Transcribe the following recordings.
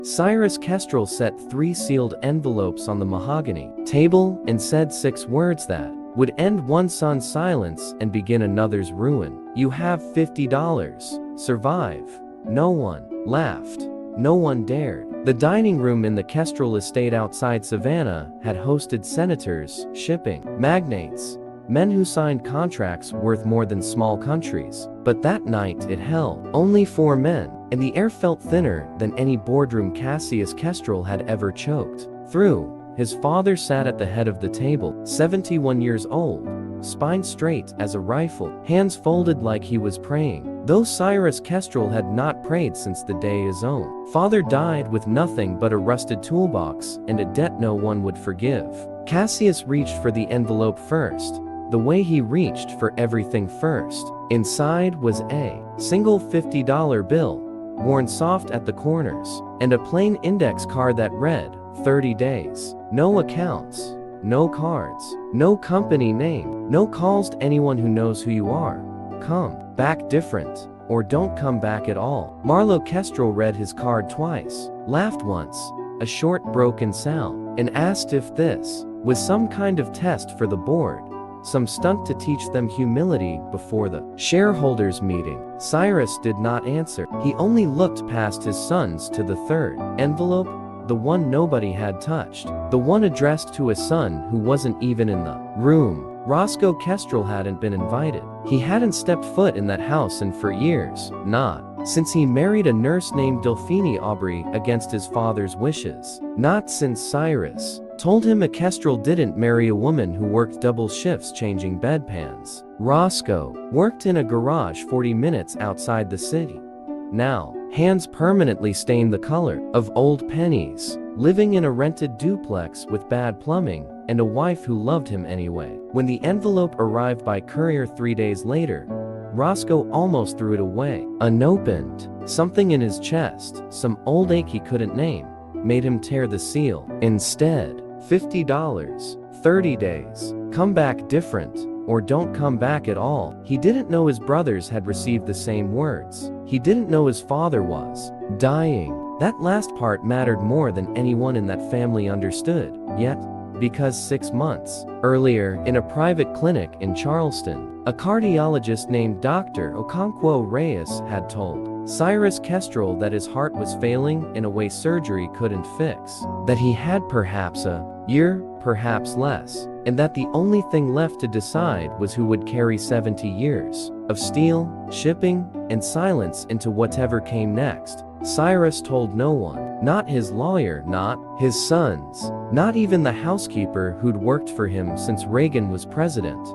Cyrus Kestrel set 3 sealed envelopes on the mahogany table and said 6 words that would end one son's silence and begin another's ruin. You have $50. Survive. No one laughed. No one dared. The dining room in the Kestrel estate outside Savannah had hosted senators, shipping magnates, men who signed contracts worth more than small countries. But that night it held only 4 men, and the air felt thinner than any boardroom Cassius Kestrel had ever choked through. His father sat at the head of the table, 71 years old, spine straight as a rifle, hands folded like he was praying, though Cyrus Kestrel had not prayed since the day his own father died with nothing but a rusted toolbox and a debt no one would forgive. Cassius reached for the envelope first, the way he reached for everything first. Inside was a single $50 bill, worn soft at the corners, and a plain index card that read, 30 days. No accounts, no cards, no company name, no calls to anyone who knows who you are. Come back different, or don't come back at all. Marlowe Kestrel read his card twice, laughed once, a short broken sound, and asked if this was some kind of test for the board, some stunt to teach them humility before the shareholders meeting. Cyrus did not answer. He only looked past his sons to the third envelope, the one nobody had touched, the one addressed to a son who wasn't even in the room. Roscoe Kestrel hadn't been invited. He hadn't stepped foot in that house in for years, not since he married a nurse named Delphine Aubrey against his father's wishes, not since Cyrus told him a Kestrel didn't marry a woman who worked double shifts changing bedpans. Roscoe worked in a garage 40 minutes outside the city. Now, hands permanently stained the color of old pennies, living in a rented duplex with bad plumbing, and a wife who loved him anyway. When the envelope arrived by courier 3 days later, Roscoe almost threw it away. Unopened, something in his chest, some old ache he couldn't name, made him tear the seal. Instead, $50, 30 days, come back different, or don't come back at all. He didn't know his brothers had received the same words. He didn't know his father was dying. That last part mattered more than anyone in that family understood. Yet, because 6 months earlier, in a private clinic in Charleston, a cardiologist named Dr. Okonkwo Reyes had told Cyrus Kestrel that his heart was failing in a way surgery couldn't fix, that he had perhaps a year, perhaps less, and that the only thing left to decide was who would carry 70 years of steel, shipping, and silence into whatever came next. Cyrus told no one, not his lawyer, not his sons, not even the housekeeper who'd worked for him since Reagan was president.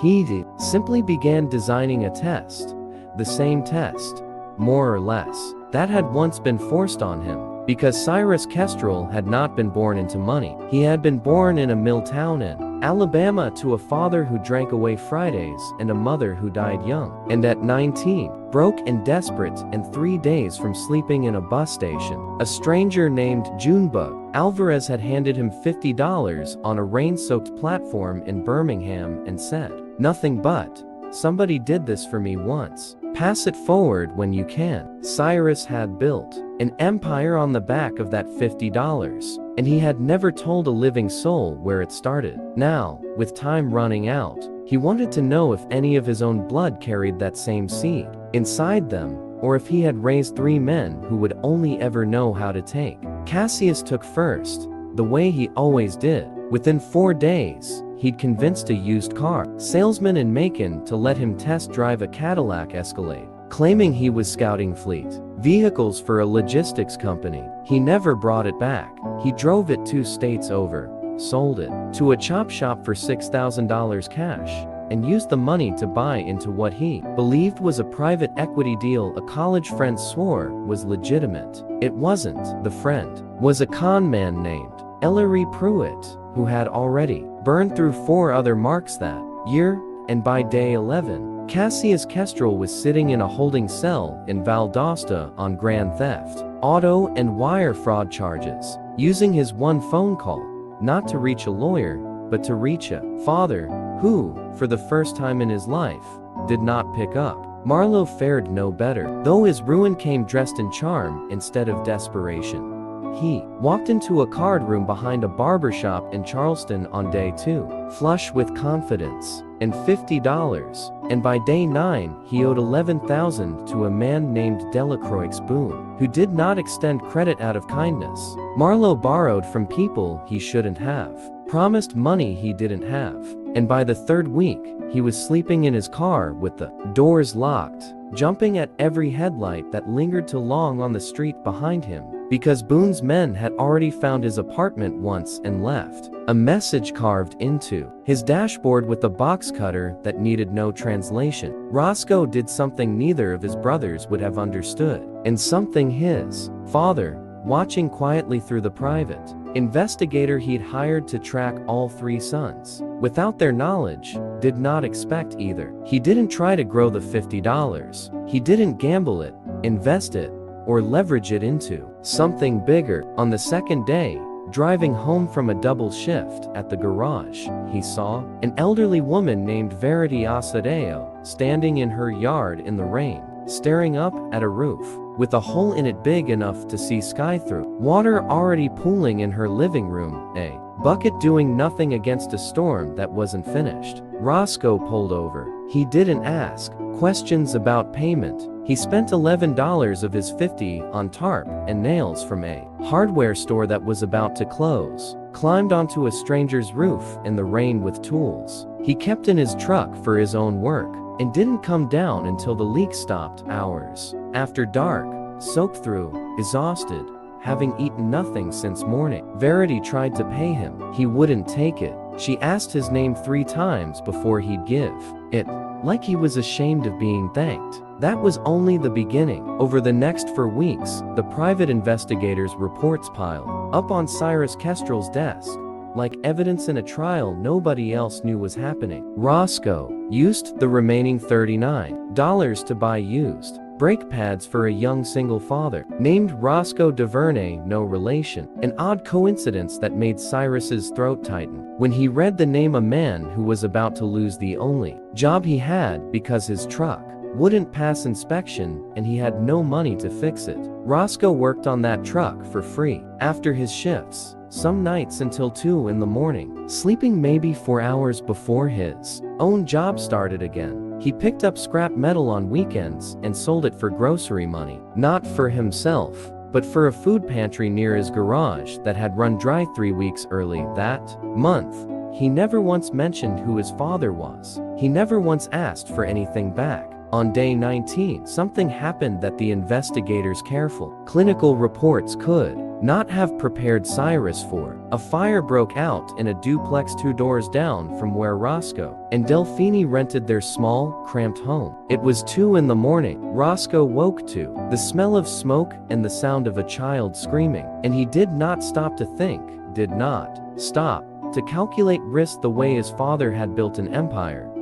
He simply began designing a test, the same test, more or less, that had once been forced on him. Because Cyrus Kestrel had not been born into money. He had been born in a mill town in Alabama to a father who drank away Fridays and a mother who died young. And at 19, broke and desperate and 3 days from sleeping in a bus station, a stranger named Junebug Alvarez had handed him $50 on a rain-soaked platform in Birmingham and said, "Nothing but, somebody did this for me once. Pass it forward when you can." Cyrus had built an empire on the back of that $50, and he had never told a living soul where it started. Now, with time running out, he wanted to know if any of his own blood carried that same seed inside them, or if he had raised 3 men who would only ever know how to take. Cassius took first, the way he always did. Within 4 days, he'd convinced a used car salesman in Macon to let him test drive a Cadillac Escalade, claiming he was scouting fleet vehicles for a logistics company. He never brought it back. He drove it 2 states over, sold it to a chop shop for $6,000 cash, and used the money to buy into what he believed was a private equity deal a college friend swore was legitimate. It wasn't. The friend was a con man named Ellery Pruitt, who had already burned through 4 other marks that year, and by day 11, Cassius Kestrel was sitting in a holding cell in Valdosta on grand theft, auto and wire fraud charges, using his one phone call, not to reach a lawyer, but to reach a father who, for the first time in his life, did not pick up. Marlowe fared no better, though his ruin came dressed in charm instead of desperation. He walked into a card room behind a barbershop in Charleston on day 2, flush with confidence and $50, and by day 9 he owed $11,000 to a man named Delacroix Boone, who did not extend credit out of kindness. Marlowe borrowed from people he shouldn't have, promised money he didn't have, and by the 3rd week, he was sleeping in his car with the doors locked, jumping at every headlight that lingered too long on the street behind him, because Boone's men had already found his apartment once and left a message carved into his dashboard with a box cutter that needed no translation. Roscoe did something neither of his brothers would have understood, and something his father, watching quietly through the private investigator he'd hired to track all 3 sons, without their knowledge, did not expect either. He didn't try to grow the $50. He didn't gamble it, invest it, or leverage it into something bigger. On the 2nd day, driving home from a double shift at the garage, he saw an elderly woman named Verity Asadeo standing in her yard in the rain, staring up at a roof with a hole in it big enough to see sky through. Water already pooling in her living room, a bucket doing nothing against a storm that wasn't finished. Roscoe pulled over. He didn't ask questions about payment. He spent $11 of his $50 on tarp and nails from a hardware store that was about to close, climbed onto a stranger's roof in the rain with tools he kept in his truck for his own work, and didn't come down until the leak stopped hours after dark, soaked through, exhausted, having eaten nothing since morning. Verity tried to pay him. He wouldn't take it. She asked his name 3 times before he'd give it, like he was ashamed of being thanked. That was only the beginning. Over the next 4 weeks, the private investigator's reports piled up on Cyrus Kestrel's desk, like evidence in a trial nobody else knew was happening. Roscoe used the remaining $39 to buy used brake pads for a young single father named Roscoe DuVernay, no relation, an odd coincidence that made Cyrus's throat tighten when he read the name a man who was about to lose the only job he had because his truck wouldn't pass inspection and he had no money to fix it. Roscoe worked on that truck for free after his shifts, some nights until 2 in the morning, sleeping maybe 4 hours before his own job started again. He picked up scrap metal on weekends and sold it for grocery money, not for himself, but for a food pantry near his garage that had run dry 3 weeks early that month. He never once mentioned who his father was. He never once asked for anything back. On day 19, something happened that the investigators' careful clinical reports could not have prepared Cyrus for. A fire broke out in a duplex 2 doors down from where Roscoe and Delphine rented their small, cramped home. It was 2 in the morning. Roscoe woke to the smell of smoke and the sound of a child screaming, and he did not stop to think, did not stop to calculate risk the way his father had built an empire.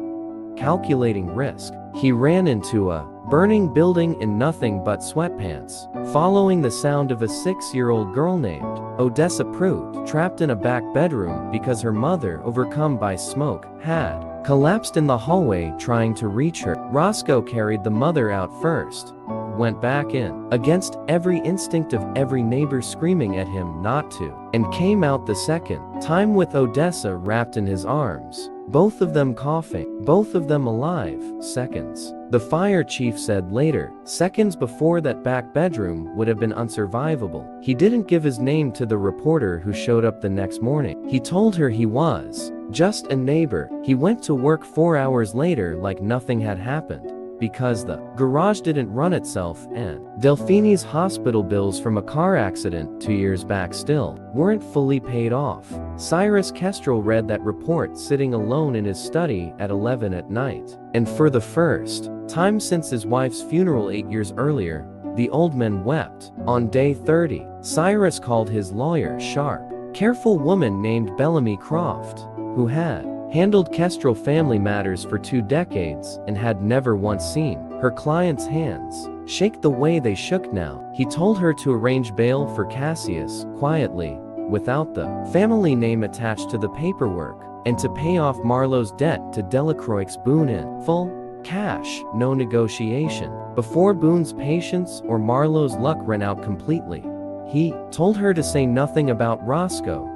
Calculating risk. He ran into a burning building in nothing but sweatpants, following the sound of a 6-year-old girl named Odessa Pruitt, trapped in a back bedroom because her mother, overcome by smoke, had collapsed in the hallway trying to reach her. Roscoe carried the mother out first, went back in, against every instinct of every neighbor screaming at him not to, and came out the second time with Odessa wrapped in his arms. Both of them coughing, both of them alive. Seconds, the fire chief said later. Seconds before that back bedroom would have been unsurvivable. He didn't give his name to the reporter who showed up the next morning. He told her he was just a neighbor. He went to work 4 hours later like nothing had happened, because the garage didn't run itself and Delphine's hospital bills from a car accident 2 years back still weren't fully paid off. Cyrus Kestrel read that report sitting alone in his study at 11 at night. And for the first time since his wife's funeral 8 years earlier, the old man wept. On day 30, Cyrus called his lawyer, sharp, careful woman named Bellamy Croft, who had handled Kestrel family matters for 2 decades and had never once seen her client's hands shake the way they shook now. He told her to arrange bail for Cassius, quietly, without the family name attached to the paperwork, and to pay off Marlowe's debt to Delacroix Boone in full, cash, no negotiation, before Boone's patience or Marlowe's luck ran out completely. He told her to say nothing about Roscoe.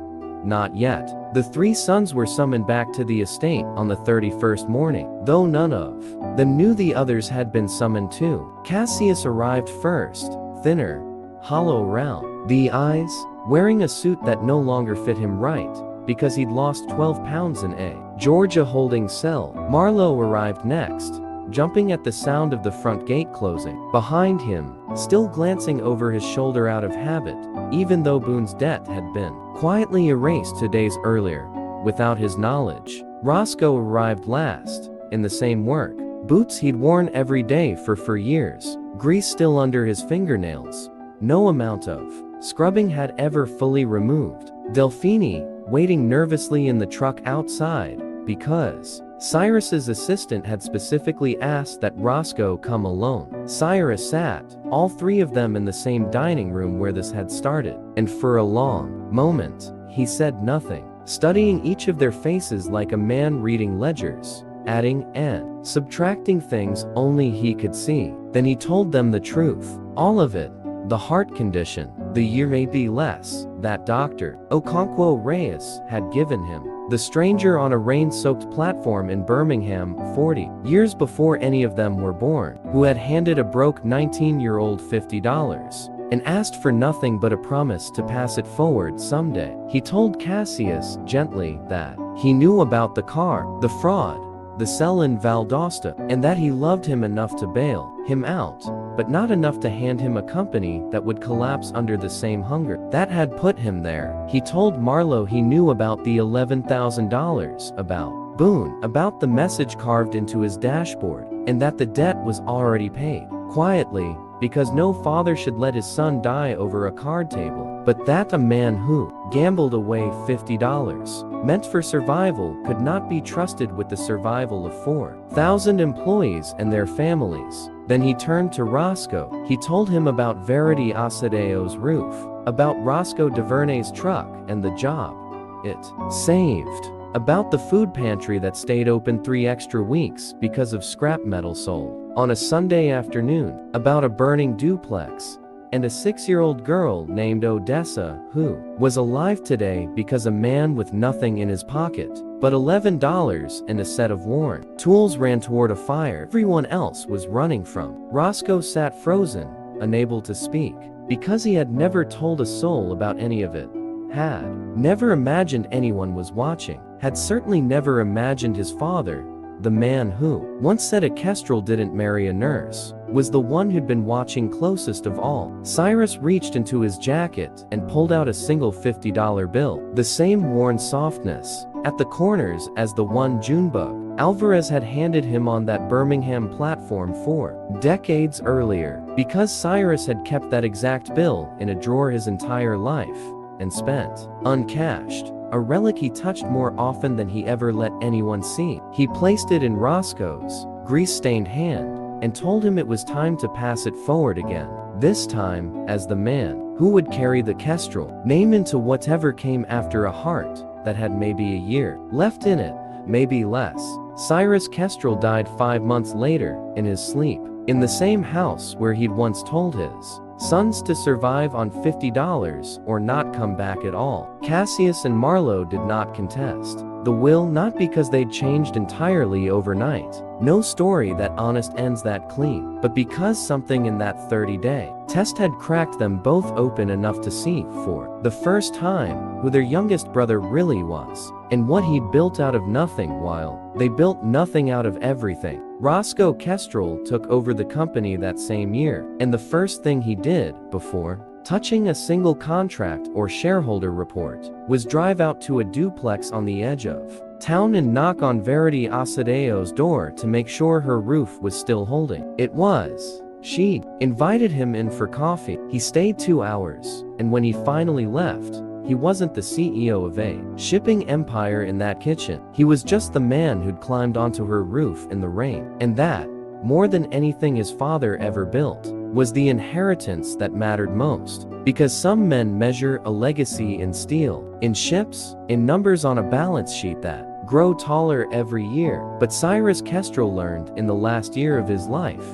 Not yet. The three sons were summoned back to the estate on the 31st morning, though none of them knew the others had been summoned too. Cassius arrived first, thinner, hollow around the eyes, wearing a suit that no longer fit him right, because he'd lost 12 pounds in a Georgia holding cell. Marlowe arrived next, jumping at the sound of the front gate closing behind him, still glancing over his shoulder out of habit, even though Boone's debt had been quietly erased 2 days earlier, without his knowledge. Roscoe arrived last, in the same work boots he'd worn every day for years, grease still under his fingernails. No amount of scrubbing had ever fully removed. Delphine, waiting nervously in the truck outside, because Cyrus's assistant had specifically asked that Roscoe come alone. Cyrus sat, all three of them in the same dining room where this had started, and for a long moment, he said nothing, studying each of their faces like a man reading ledgers, adding and subtracting things only he could see. Then he told them the truth, all of it. The heart condition, the year may be less, that Dr. Okonkwo Reyes had given him. The stranger on a rain-soaked platform in Birmingham 40 years before any of them were born, who had handed a broke 19-year-old $50 and asked for nothing but a promise to pass it forward someday. He told Cassius gently that he knew about the car, the fraud, the cell in Valdosta, and that he loved him enough to bail him out, but not enough to hand him a company that would collapse under the same hunger that had put him there. He told Marlowe he knew about the $11,000, about Boone, about the message carved into his dashboard, and that the debt was already paid, quietly, because no father should let his son die over a card table, but that a man who gambled away $50 meant for survival could not be trusted with the survival of 4,000 employees and their families. Then he turned to Roscoe. He told him about Verity Asadeo's roof, about Roscoe DuVernay's truck and the job it saved, about the food pantry that stayed open 3 extra weeks because of scrap metal sold on a Sunday afternoon, about a burning duplex, and a 6-year-old girl named Odessa who was alive today because a man with nothing in his pocket but $11 and a set of worn tools ran toward a fire everyone else was running from. Roscoe sat frozen, unable to speak, because he had never told a soul about any of it, had never imagined anyone was watching, had certainly never imagined his father, the man who once said a kestrel didn't marry a nurse, was the one who'd been watching closest of all. Cyrus reached into his jacket and pulled out a single $50 bill, the same worn softness at the corners as the one Junebug Alvarez had handed him on that Birmingham platform 4 decades earlier, because Cyrus had kept that exact bill in a drawer his entire life and spent uncashed. A relic he touched more often than he ever let anyone see. He placed it in Roscoe's grease-stained hand and told him it was time to pass it forward again, this time as the man who would carry the kestrel name into whatever came after a heart that had maybe a year left in it, maybe less. Cyrus Kestrel died 5 months later, in his sleep, in the same house where he'd once told his sons to survive on $50 or not come back at all. Cassius and Marlowe did not contest the will, not because they'd changed entirely overnight. No story that honest ends that clean, but because something in that 30-day test had cracked them both open enough to see for the first time who their youngest brother really was, and what he'd built out of nothing while they built nothing out of everything. Roscoe Kestrel took over the company that same year, and the first thing he did, before touching a single contract or shareholder report, was drive out to a duplex on the edge of town and knock on Verity Asadeo's door to make sure her roof was still holding. It was. She'd invited him in for coffee. He stayed 2 hours, and when he finally left, he wasn't the CEO of a shipping empire in that kitchen. He was just the man who'd climbed onto her roof in the rain, and that, more than anything his father ever built, was the inheritance that mattered most. Because some men measure a legacy in steel, in ships, in numbers on a balance sheet that grow taller every year. But Cyrus Kestrel learned in the last year of his life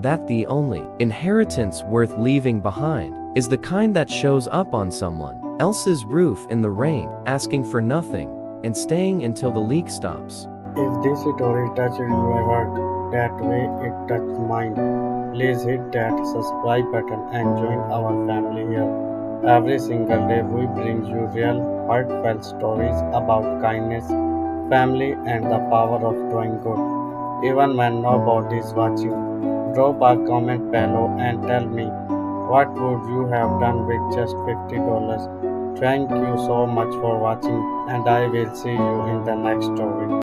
That the only inheritance worth leaving behind is the kind that shows up on someone else's roof in the rain, asking for nothing and staying until the leak stops. If this story touched your heart that way it touched mine, please hit that subscribe button and join our family here. Every single day we bring you real, heartfelt stories about kindness, family, and the power of doing good, even when nobody is watching. Drop a comment below and tell me what would you have done with just $50. Thank you so much for watching, and I will see you in the next story.